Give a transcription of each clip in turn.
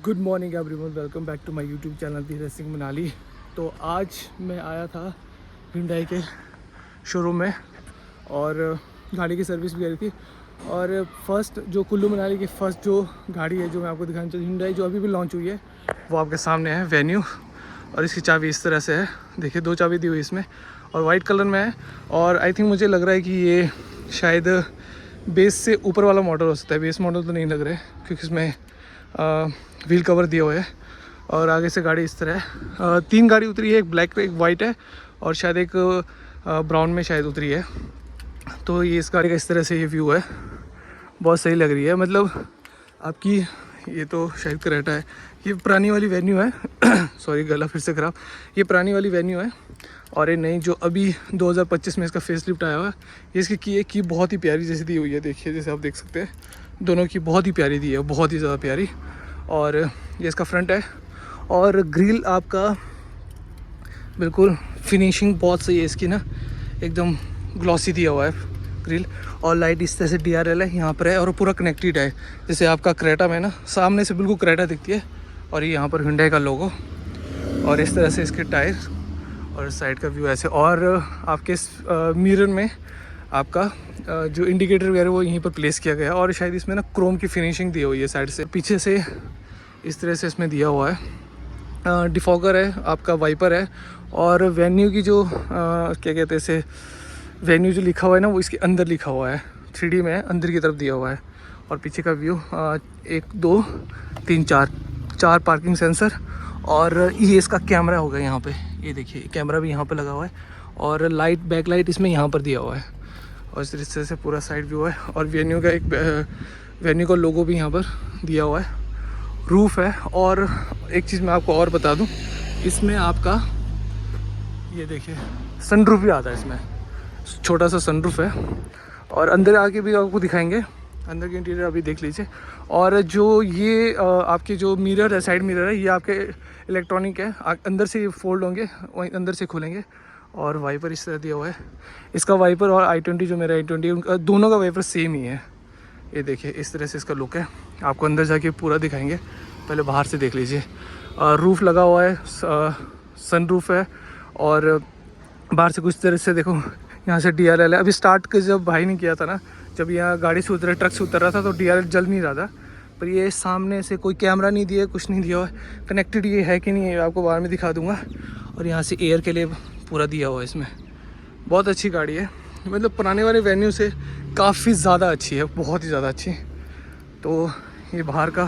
Good morning everyone, welcome back to my YouTube channel Dheeraj Singh Manali. तो आज मैं आया था Hyundai के शोरूम में और गाड़ी की सर्विस भी करी थी। और फर्स्ट जो कुल्लू मनाली की फ़र्स्ट जो गाड़ी है जो मैं आपको दिखाना चाहती हूँ, Hyundai जो अभी भी लॉन्च हुई है, वो आपके सामने है वेन्यू। और इसकी चाबी इस तरह से है, देखिए 2 चाबी दी हुई इसमें और वाइट कलर में है। और आई थिंक मुझे लग रहा है कि ये शायद बेस से ऊपर वाला मॉडल हो सकता है, बेस मॉडल तो नहीं लग रहा है क्योंकि इसमें व्हील कवर दिए हुए है। और आगे से गाड़ी इस तरह है। 3 गाड़ी उतरी है, एक ब्लैक एक वाइट है और शायद एक ब्राउन में शायद उतरी है। तो ये इस गाड़ी का इस तरह से ये व्यू है, बहुत सही लग रही है। मतलब आपकी ये तो शायद क्रेटा है, ये पुरानी वाली वेन्यू है सॉरी गला फिर से ख़राब। ये पुरानी वाली वेन्यू है और ये नई जो अभी 2025 में इसका फेस लिफ्ट आया हुआ है। ये इसकी की बहुत ही प्यारी जैसी दी हुई है, देखिए जैसे आप देख सकते हैं दोनों की बहुत ही प्यारी दी है, बहुत ही ज़्यादा प्यारी। और ये इसका फ्रंट है और ग्रिल आपका बिल्कुल फिनिशिंग बहुत सही है इसकी ना, एकदम ग्लॉसी दिया हुआ है ग्रिल। और लाइट इस तरह से DRL है यहाँ पर है और पूरा कनेक्टेड है, जैसे आपका क्रेटा में ना सामने से बिल्कुल क्रेटा दिखती है और ये यहाँ पर Hyundai का लोगो। और इस तरह से इसके टायर और साइड का व्यू ऐसे। और आपके मिरर में आपका जो इंडिकेटर वगैरह वो यहीं पर प्लेस किया गया है और शायद इसमें ना क्रोम की फिनिशिंग दी हुई है साइड से, पीछे से इस तरह से इसमें दिया हुआ है। डिफॉगर है आपका, वाइपर है और वेन्यू की जो क्या कहते हैं इसे, वेन्यू जो लिखा हुआ है ना वो इसके अंदर लिखा हुआ है, 3D में अंदर की तरफ दिया हुआ है। और पीछे का व्यू 1 2 3 4 पार्किंग सेंसर। और ये इसका कैमरा होगा यहाँ पे, ये देखिए कैमरा भी यहाँ पे लगा हुआ है और लाइट बैक लाइट इसमें यहाँ पर दिया हुआ है। और इस तरह से पूरा साइड व्यू है और वेन्यू का वेन्यू का लोगो भी यहाँ पर दिया हुआ है, रूफ़ है। और एक चीज़ मैं आपको और बता दूँ, इसमें आपका ये देखिए सनरूफ भी आता है, इसमें छोटा सा सनरूफ है। और अंदर आके भी आपको दिखाएंगे, अंदर के इंटीरियर अभी देख लीजिए। और जो ये आपके जो मिरर है, साइड मिरर है, ये आपके इलेक्ट्रॉनिक है, अंदर से ये फोल्ड होंगे, वहीं अंदर से खुलेंगे। और वाइपर इस तरह दिया हुआ है, इसका वाइपर और i20 जो मेरा i20 उनका दोनों का वाइपर सेम ही है। ये देखिए इस तरह से इसका लुक है, आपको अंदर जाके पूरा दिखाएंगे, पहले बाहर से देख लीजिए। रूफ़ लगा हुआ है, सन रूफ़ है और बाहर से कुछ तरह से देखो यहाँ से DRL है। अभी स्टार्ट के जब भाई ने किया था ना, जब यहाँ गाड़ी से उतरा, ट्रक से उतर रहा था तो DRL जल नहीं रहा था। पर ये सामने से कोई कैमरा नहीं दिया, कुछ नहीं दिया हुआ है। कनेक्टेड ये है कि नहीं है आपको बाद में दिखा दूँगा। और यहाँ से एयर के लिए पूरा दिया हुआ है इसमें, बहुत अच्छी गाड़ी है। मतलब पुराने वाले वेन्यू से काफ़ी ज़्यादा अच्छी है, बहुत ही ज़्यादा अच्छी। तो ये बाहर का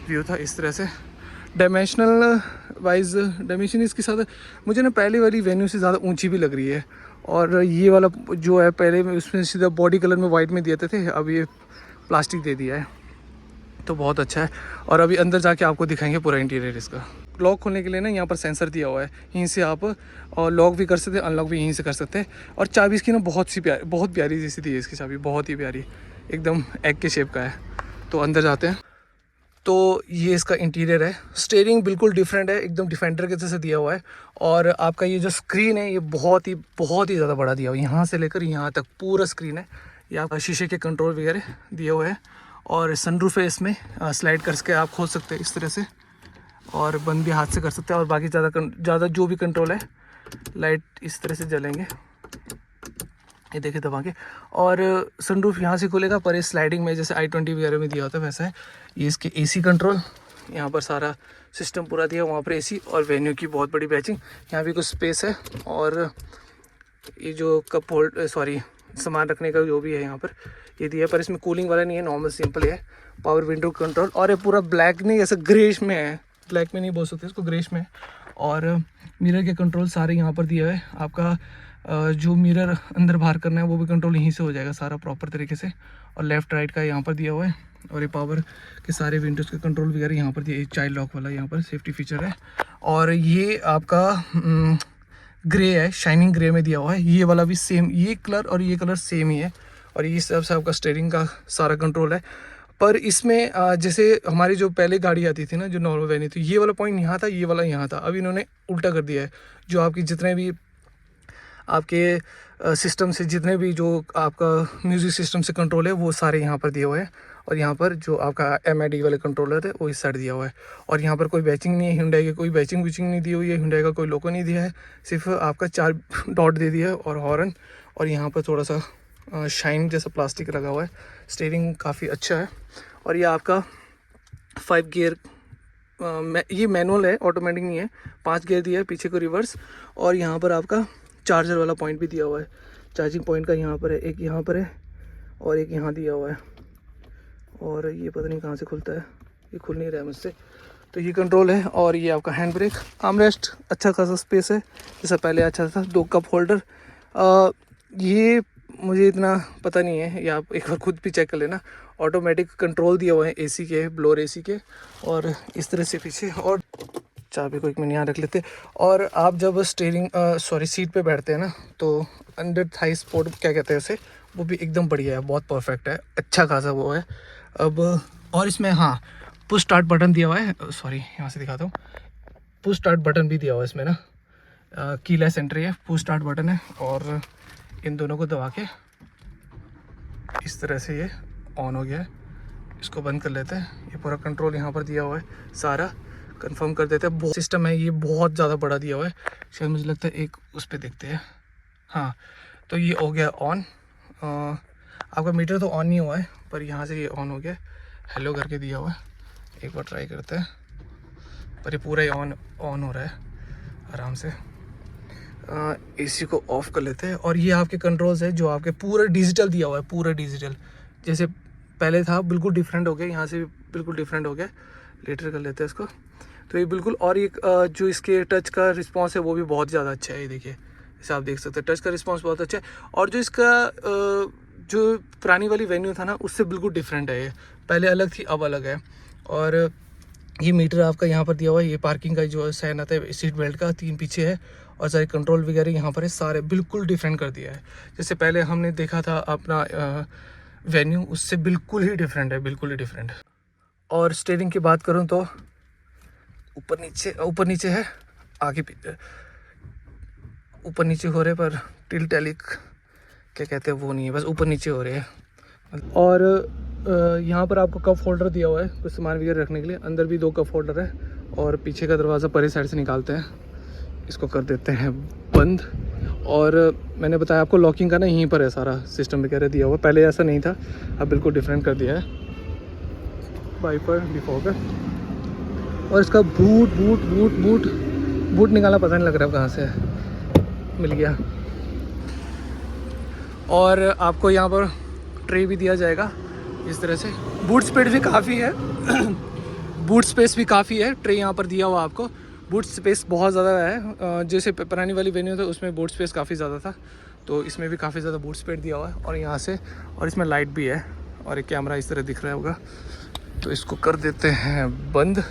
व्यू था इस तरह से। डायमेंशनल वाइज डायमेंशन इसके साथ मुझे ना पहले वाली वेन्यू से ज़्यादा ऊंची भी लग रही है। और ये वाला जो है पहले में उसमें सीधा बॉडी कलर में वाइट में दिए थे, अब ये प्लास्टिक दे दिया है, तो बहुत अच्छा है। और अभी अंदर जाके आपको दिखाएंगे पूरा इंटीरियर इसका। लॉक खोलने के लिए ना यहाँ पर सेंसर दिया हुआ है, यहीं से आप और लॉक भी कर सकते हैं, अनलॉक भी यहीं से कर सकते हैं। और चाबी इसकी ना बहुत प्यारी जैसी दी है इसकी चाबी, बहुत ही प्यारी, एकदम एग के शेप का है। तो अंदर जाते हैं। तो ये इसका इंटीरियर है, स्टीयरिंग बिल्कुल डिफरेंट है, एकदम डिफेंडर के जैसे दिया हुआ है। और आपका ये जो स्क्रीन है ये बहुत ही ज़्यादा बड़ा दिया हुआ है, यहाँ से लेकर यहाँ तक पूरा स्क्रीन है। ये आप शीशे के कंट्रोल वगैरह दिए हुए हैं। और सनरूफ है इसमें, स्लाइड करके आप खोल सकते हैं इस तरह से, और बंद भी हाथ से कर सकते हैं। और बाकी ज़्यादा जो भी कंट्रोल है, लाइट इस तरह से जलेंगे, ये देखिए दबा के। और सनरूफ यहाँ से खुलेगा, पर इस स्लाइडिंग में जैसे i20 वगैरह में दिया होता है वैसा है। ये इसके AC कंट्रोल, यहाँ पर सारा सिस्टम पूरा दिया, वहाँ पर AC। और वेन्यू की बहुत बड़ी बैचिंग, यहाँ भी कुछ स्पेस है। और ये जो कप होल्ड सामान रखने का जो भी है यहाँ पर ये दिया, पर इसमें कूलिंग वाला नहीं है, नॉर्मल सिंपल है। पावर विंडो कंट्रोल, और ये पूरा ब्लैक नहीं, ऐसा ग्रेश में है, ब्लैक में नहीं बोल सकते इसको, ग्रेश में। और मिरर के कंट्रोल सारे यहाँ पर दिया है। आपका जो मिरर अंदर बाहर करना है वो भी कंट्रोल यहीं से हो जाएगा सारा प्रॉपर तरीके से। और लेफ़्ट राइट का यहाँ पर दिया हुआ है। और ये पावर के सारे विंडोज़ के कंट्रोल वगैरह यहाँ पर दिए, चाइल्ड लॉक वाला यहाँ पर सेफ्टी फीचर है। और ये आपका ग्रे है, शाइनिंग ग्रे में दिया हुआ है। ये वाला भी सेम, ये कलर और ये कलर सेम ही है। और ये सब से आपका स्टीयरिंग का सारा कंट्रोल है। पर इसमें जैसे हमारी जो पहले गाड़ी आती थी ना, जो नॉर्मल वेन्यू थी, ये वाला पॉइंट यहाँ था, ये वाला यहाँ था। अब इन्होंने उल्टा कर दिया है। जो आपकी जितने भी आपके सिस्टम से जितने भी जो आपका म्यूज़िक सिस्टम से कंट्रोल है वो सारे यहाँ पर दिए हुए हैं। और यहाँ पर जो आपका MID वाले कंट्रोलर है वो इस साइड दिया हुआ है। और यहाँ पर कोई बैचिंग नहीं है, Hyundai की कोई बैचिंग वैचिंग नहीं दी हुई है, Hyundai का कोई लोगो नहीं दिया है, सिर्फ आपका 4 डॉट दे दिया है और हॉर्न। और यहाँ पर थोड़ा सा शाइन जैसा प्लास्टिक लगा हुआ है। स्टीयरिंग काफ़ी अच्छा है। और ये आपका 5 गियर, ये मैनुअल है, ऑटोमेटिक नहीं है। 5 गियर दिया है, पीछे को रिवर्स। और यहाँ पर आपका चार्जर वाला पॉइंट भी दिया हुआ है। चार्जिंग पॉइंट का यहाँ पर है, एक यहाँ पर है और एक यहाँ दिया हुआ है। और ये पता नहीं कहाँ से खुलता है, ये खुल नहीं रहा है मुझसे। तो ये कंट्रोल है। और ये आपका हैंड ब्रेक, आर्मरेस्ट, अच्छा खासा स्पेस है, जैसा पहले अच्छा था। 2 कप होल्डर, ये मुझे इतना पता नहीं है, ये आप एक बार खुद भी चेक कर लेना। ऑटोमेटिक कंट्रोल दिया हुआ है AC के, ब्लोअर AC के। और इस तरह से पीछे, और चाबी को 1 मिनट यहाँ रख लेते। और आप जब सीट पे बैठते हैं ना, तो अंडर थाई सपोर्ट क्या कहते हैं उसे, वो भी एकदम बढ़िया है, बहुत परफेक्ट है, अच्छा खासा वो है। अब और इसमें हाँ पुश स्टार्ट बटन दिया हुआ है, यहाँ से दिखाता हूँ। पुश स्टार्ट बटन भी दिया हुआ है इसमें ना, कीलेस एंट्री है, पुश स्टार्ट बटन है। और इन दोनों को दबा के इस तरह से ये ऑन हो गया है। इसको बंद कर लेते हैं। ये पूरा कंट्रोल यहाँ पर दिया हुआ है, सारा कंफर्म कर देते हैं। बहुत सिस्टम है, ये बहुत ज़्यादा बड़ा दिया हुआ है। शायद मुझे लगता है एक उस पर देखते हैं। हाँ, तो ये हो गया ऑन। आपका मीटर तो ऑन नहीं हुआ है, पर यहाँ से ये ऑन हो गया। हेलो करके दिया हुआ है, एक बार ट्राई करते हैं। पर ये पूरा ही ऑन हो रहा है आराम से। AC को ऑफ़ कर लेते हैं। और ये आपके कंट्रोल्स है जो आपके पूरा डिजिटल दिया हुआ है, पूरा डिजिटल। जैसे पहले था बिल्कुल डिफरेंट हो गया, यहाँ से भी बिल्कुल डिफरेंट हो गया। लेटर कर लेते हैं इसको। तो ये बिल्कुल, और ये जो इसके टच का रिस्पांस है वो भी बहुत ज़्यादा अच्छा है। ये देखिए, जैसे आप देख सकते हैं, टच का रिस्पांस बहुत अच्छा है। और जो इसका जो पुरानी वाली वेन्यू था ना, उससे बिल्कुल डिफरेंट है। ये पहले अलग थी, अब अलग है। और ये मीटर आपका यहाँ पर दिया हुआ है। ये पार्किंग का जो साइन आता है, सीट बेल्ट का 3 पीछे है। और सारे कंट्रोल वगैरह यहाँ पर है, सारे बिल्कुल डिफरेंट कर दिया है। जैसे पहले हमने देखा था अपना वेन्यू, उससे बिल्कुल ही डिफरेंट है, बिल्कुल ही डिफरेंट। और स्टीयरिंग की बात करूँ तो ऊपर नीचे है, आगे पीछे, ऊपर नीचे हो रहे, पर टिल्टेलिक क्या कहते हैं वो नहीं है, बस ऊपर नीचे हो रहे हैं। और यहाँ पर आपको कप होल्डर दिया हुआ है कुछ सामान वगैरह रखने के लिए। अंदर भी 2 कप होल्डर है। और पीछे का दरवाज़ा परे साइड से निकालते हैं, इसको कर देते हैं बंद। और मैंने बताया आपको लॉकिंग का ना, यहीं पर है सारा सिस्टम वगैरह दिया हुआ। पहले ऐसा नहीं था, अब बिल्कुल डिफरेंट कर दिया है। वाइपर डिफॉगर, और इसका बूट निकालना पता नहीं लग रहा है कहाँ से है, मिल गया। और आपको यहाँ पर ट्रे भी दिया जाएगा इस तरह से। बूट स्पेस भी काफ़ी है बूट स्पेस भी काफ़ी है। ट्रे यहाँ पर दिया हुआ आपको, बूट स्पेस बहुत ज़्यादा है। जैसे पुरानी वाली वेन्यू था उसमें बूट स्पेस काफ़ी ज़्यादा था, तो इसमें भी काफ़ी ज़्यादा बूट स्पेस दिया हुआ है। और यहाँ से, और इसमें लाइट भी है, और एक कैमरा इस तरह दिख रहा होगा। तो इसको कर देते हैं बंद।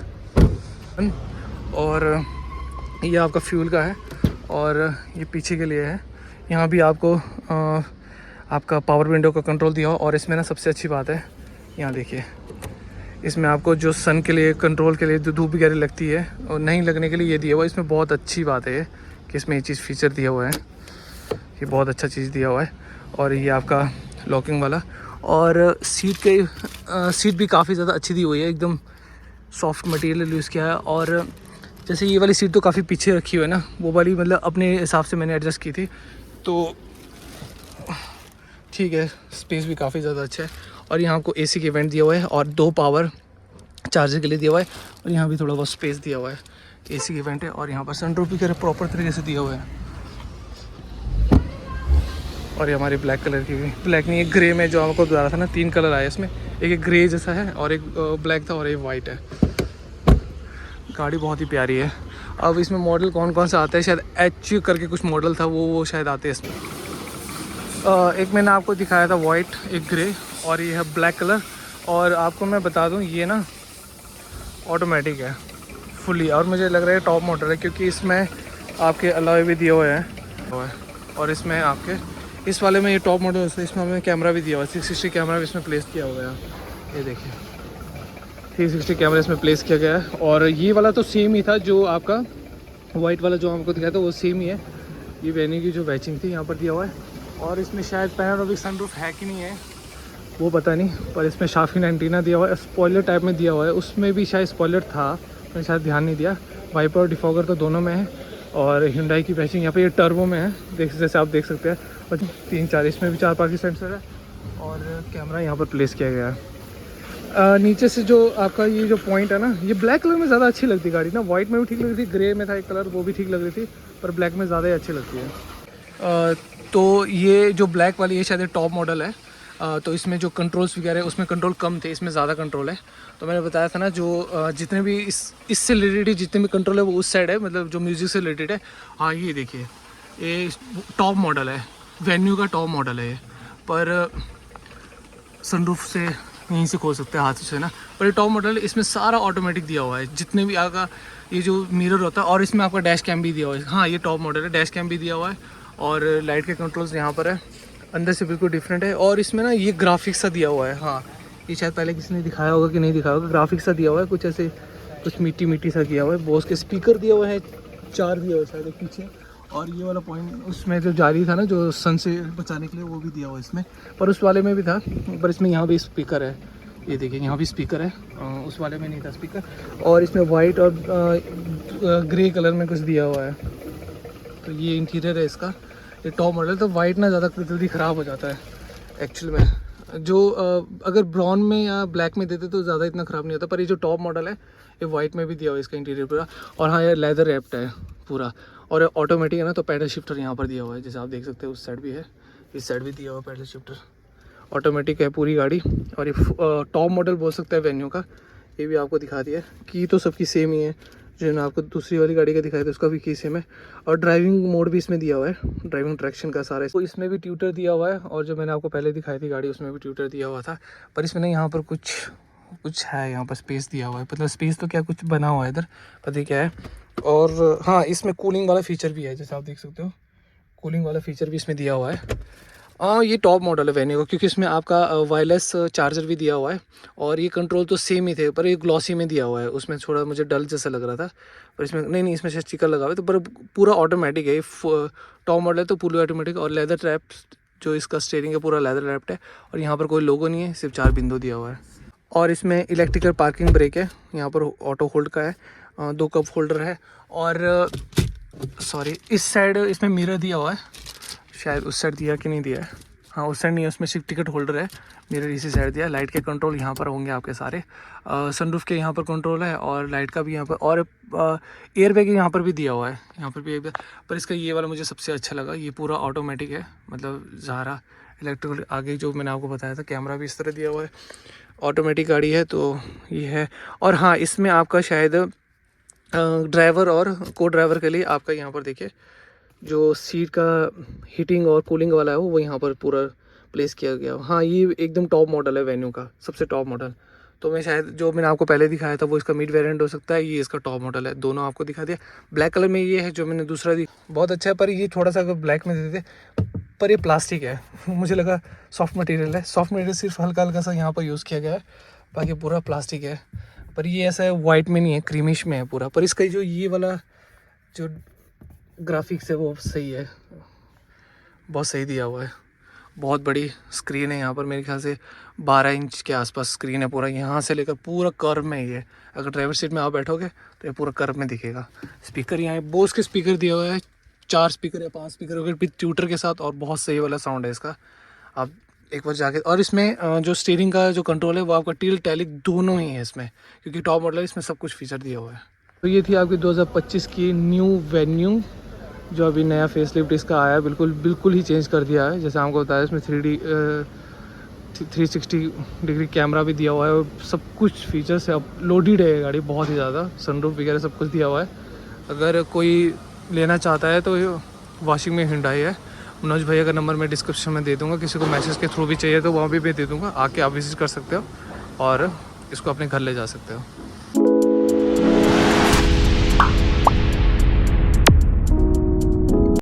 और ये आपका फ्यूल का है, और ये पीछे के लिए है। यहाँ भी आपको आपका पावर विंडो का कंट्रोल दिया हो। और इसमें ना सबसे अच्छी बात है, यहाँ देखिए, इसमें आपको जो सन के लिए कंट्रोल के लिए जो धूप वगैरह लगती है और नहीं लगने के लिए ये दिया हुआ है। इसमें बहुत अच्छी बात है कि इसमें ये चीज़ फीचर दिया हुआ है, ये बहुत अच्छा चीज़ दिया हुआ है। और ये आपका लॉकिंग वाला, और सीट भी काफ़ी ज़्यादा अच्छी दी हुई है, एकदम सॉफ्ट मटेरियल यूज़ किया है। और जैसे ये वाली सीट तो काफ़ी पीछे रखी हुई है ना, वो वाली मतलब अपने हिसाब से मैंने एडजस्ट की थी, तो ठीक है, स्पेस भी काफ़ी ज़्यादा अच्छा है। और यहाँ आपको AC के वेंट दिया हुआ है, और 2 पावर चार्जर के लिए दिया हुआ है। और यहाँ भी थोड़ा बहुत स्पेस दिया हुआ है, AC के वेंट है। और यहाँ पर सनरूफ भी प्रॉपर तरीके से दिया हुआ है। और ये हमारी ब्लैक कलर की भी, ब्लैक नहीं, एक ग्रे में जो आपको बता रहा था ना, 3 कलर आए इसमें, एक ग्रे जैसा है, और एक ब्लैक था, और एक वाइट है। गाड़ी बहुत ही प्यारी है। अब इसमें मॉडल कौन कौन सा आता है, शायद H करके कुछ मॉडल था, वो शायद आते हैं इसमें। एक मैंने आपको दिखाया था वाइट, एक ग्रे, और ये है ब्लैक कलर। और आपको मैं बता दूं, ये ना ऑटोमेटिक है फुली, और मुझे लग रहा है टॉप मॉडल है, क्योंकि इसमें आपके अलॉय भी दिए हुए हैं। और इसमें आपके इस वाले में ये टॉप मॉडल है, इसमें हमें कैमरा भी दिया हुआ है, 360 कैमरा भी इसमें प्लेस किया हुआ है। ये देखिए, 360 कैमरा इसमें प्लेस किया गया है। और ये वाला तो सेम ही था, जो आपका वाइट वाला जो हमको दिखाया था वो सेम ही है। ये वेन्यू की जो बैचिंग थी यहाँ पर दिया हुआ है। और इसमें शायद पैनोरामिक सनरूफ है कि नहीं है, वो पता नहीं, पर इसमें शाफिन एंटीना दिया हुआ है, स्पॉइलर टाइप में दिया हुआ है, उसमें भी शायद स्पॉइलर था, मैंने शायद ध्यान नहीं दिया। वाइपर और डिफॉगर तो दोनों में है। और Hyundai की पैचिंग यहाँ पे ये टर्बो में है, जैसे आप देख सकते हैं। और 3-4 इसमें भी 4 पार्किंग सेंसर है और कैमरा यहाँ पर प्लेस किया गया है। नीचे से जो आपका ये जो पॉइंट है ना, ये ब्लैक कलर में ज़्यादा अच्छी लगती है गाड़ी ना। वाइट में भी ठीक लग रही थी, ग्रे में था एक कलर, वो भी ठीक लग रही थी, पर ब्लैक में ज़्यादा ही अच्छी लगती है। तो ये जो ब्लैक वाली ये शायद टॉप मॉडल है। तो इसमें जो कंट्रोल्स वगैरह है उसमें कंट्रोल कम थे, इसमें ज़्यादा कंट्रोल है। तो मैंने बताया था ना, जो जितने भी इससे रिलेटेड जितने भी कंट्रोल है वो उस साइड है, मतलब जो म्यूज़िक से रिलेटेड है। हाँ ये देखिए, ये टॉप मॉडल है, वेन्यू का टॉप मॉडल है ये, पर सनरूफ से यहीं से खोल सकते हैं हाथ से ना। पर ये टॉप मॉडल है, इसमें सारा ऑटोमेटिक दिया हुआ है, जितने भी आपका ये जो मिरर होता है, और इसमें आपका डैश कैम भी दिया हुआ है। हाँ ये टॉप मॉडल है, डैश कैम भी दिया हुआ है और लाइट के कंट्रोल्स यहाँ पर है, अंदर से बिल्कुल डिफरेंट है। और इसमें ना ये ग्राफिक्स सा दिया हुआ है। हाँ ये शायद पहले किसी ने दिखाया होगा कि नहीं दिखाया होगा, ग्राफिक्स सा दिया हुआ है, कुछ ऐसे कुछ मिट्टी सा किया हुआ है। बोस के स्पीकर दिया हुआ है, 4 दिया हुआ है शायद पीछे। और ये वाला पॉइंट उसमें जो जाली था ना, जो सन से बचाने के लिए, वो भी दिया हुआ है इसमें, पर उस वाले में भी था। पर इसमें यहाँ भी स्पीकर है, ये देखिए यहाँ भी स्पीकर है, उस वाले में नहीं था स्पीकर। और इसमें वाइट और ग्रे कलर में कुछ दिया हुआ है। तो ये इंटीरियर है इसका, ये टॉप मॉडल। तो वाइट ना ज़्यादा जल्दी ख़राब हो जाता है एक्चुअल में। जो अगर ब्राउन में या ब्लैक में देते तो ज़्यादा इतना ख़राब नहीं होता, पर ये जो टॉप मॉडल है ये वाइट में भी दिया हुआ है इसका इंटीरियर पूरा। और हाँ ये लेदर रैप्ड है पूरा, और ऑटोमेटिक है ना, तो पैडल शिफ्टर यहाँ पर दिया हुआ है, जैसे आप देख सकते हैं। उस साइड भी है, इस साइड भी दिया हुआ है पैडल शिफ्टर, ऑटोमेटिक है पूरी गाड़ी। और ये टॉप मॉडल बोल सकते हैं वेन्यू का। ये भी आपको दिखा दिया, की तो सबकी सेम ही है, जो मैंने आपको दूसरी वाली गाड़ी का दिखाया था उसका भी की सेम है। और ड्राइविंग मोड भी इसमें दिया हुआ है, ड्राइविंग ट्रैक्शन का सारा। तो इसमें भी ट्यूटर दिया हुआ है, और जो मैंने आपको पहले दिखाई थी गाड़ी उसमें भी ट्यूटर दिया हुआ था। पर इसमें नहीं, यहाँ पर कुछ है, यहाँ पर स्पेस दिया हुआ है, मतलब स्पेस तो क्या, कुछ बना हुआ है इधर, पता नहीं क्या है। और हाँ इसमें कूलिंग वाला फीचर भी है, जैसे आप देख सकते हो, कूलिंग वाला फीचर भी इसमें दिया हुआ है। ये टॉप मॉडल है वेन्यू का, क्योंकि इसमें आपका वायरलेस चार्जर भी दिया हुआ है। और ये कंट्रोल तो सेम ही थे, पर ये ग्लॉसी में दिया हुआ है, उसमें थोड़ा मुझे डल जैसा लग रहा था। पर इसमें नहीं, इसमें शायद स्टिकर लगा हुआ है। तो पर पूरा ऑटोमेटिक है, टॉप मॉडल है तो पूरा ऑटोमेटिक। और लेदर ट्रैप जो इसका स्टीयरिंग है पूरा लेदर रैप्ड है। और यहाँ पर कोई लोगो नहीं है, सिर्फ 4 बिंदु दिया हुआ है। और इसमें इलेक्ट्रिकल पार्किंग ब्रेक है, यहाँ पर ऑटो होल्ड का है, 2 कप होल्डर है। और सॉरी, इस साइड इसमें मिरर दिया हुआ है, शायद उस साइड दिया कि नहीं दिया है। हाँ उस साइड नहीं है, उसमें सिर्फ टिकट होल्डर है, मिरर इसी साइड दिया। लाइट के कंट्रोल यहाँ पर होंगे आपके सारे, सनरूफ के यहाँ पर कंट्रोल है, और लाइट का भी यहाँ पर। और एयर बैग यहाँ पर भी दिया हुआ है, यहाँ पर भी एयर। पर इसका ये वाला मुझे सबसे अच्छा लगा, ये पूरा ऑटोमेटिक है, मतलब ज़ारा इलेक्ट्रिकल। आगे जो मैंने आपको बताया था, कैमरा भी इस तरह दिया हुआ है, ऑटोमेटिक गाड़ी है तो ये है। और हाँ इसमें आपका शायद ड्राइवर और को ड्राइवर के लिए आपका यहाँ पर देखिए, जो सीट का हीटिंग और कूलिंग वाला है वो यहाँ पर पूरा प्लेस किया गया। हाँ ये एकदम टॉप मॉडल है वेन्यू का, सबसे टॉप मॉडल। तो मैं शायद जो मैंने आपको पहले दिखाया था वो इसका मिड वेरिएंट हो सकता है, ये इसका टॉप मॉडल है। दोनों आपको दिखा दिया। ब्लैक कलर में ये है जो मैंने दूसरा बहुत अच्छा है, पर ये थोड़ा सा अगर ब्लैक में दे देते, पर ये प्लास्टिक है, मुझे लगा सॉफ्ट मटेरियल है। सॉफ्ट मटेरियल सिर्फ हल्का हल्का सा यहाँ पर यूज़ किया गया है, बाकी पूरा प्लास्टिक है। पर ये ऐसा है, वाइट में नहीं है, क्रीमिश में है पूरा। पर इसका जो ये वाला जो ग्राफिक्स है वो सही है, बहुत सही दिया हुआ है। बहुत बड़ी स्क्रीन है यहाँ पर, मेरे ख्याल से 12 इंच के आसपास स्क्रीन है पूरा, यहाँ से लेकर पूरा कर्व में ही है। अगर ड्राइवर सीट में आप बैठोगे तो ये पूरा कर्व में दिखेगा। स्पीकर यहाँ बोस के स्पीकर दिया हुआ है, 4 स्पीकर या 5 स्पीकर अगर विद ट्यूटर के साथ, और बहुत सही वाला साउंड है इसका। आप एक बार जाके। और इसमें जो स्टीयरिंग का जो कंट्रोल है वो आपका टिल्ट टैलिक दोनों ही है इसमें, क्योंकि टॉप मॉडल है, इसमें सब कुछ फीचर दिया हुआ है। तो ये थी आपकी 2025 की न्यू वेन्यू, जो अभी नया फेसलिफ्ट इसका आया है, बिल्कुल ही चेंज कर दिया है। जैसे आपको बताया, इसमें 360 डिग्री कैमरा भी दिया हुआ है, और सब कुछ फीचर्स है। अब लोडेड है गाड़ी बहुत ही ज़्यादा, सनरूफ वगैरह सब कुछ दिया हुआ है। अगर कोई लेना चाहता है तो वाशिंग में Hyundai है। मनोज भैया का नंबर मैं डिस्क्रिप्शन में दे दूँगा, किसी को मैसेज के थ्रू भी चाहिए तो वहाँ भी दे दूँगा, आके आप विजिट कर सकते हो और इसको अपने घर ले जा सकते हो।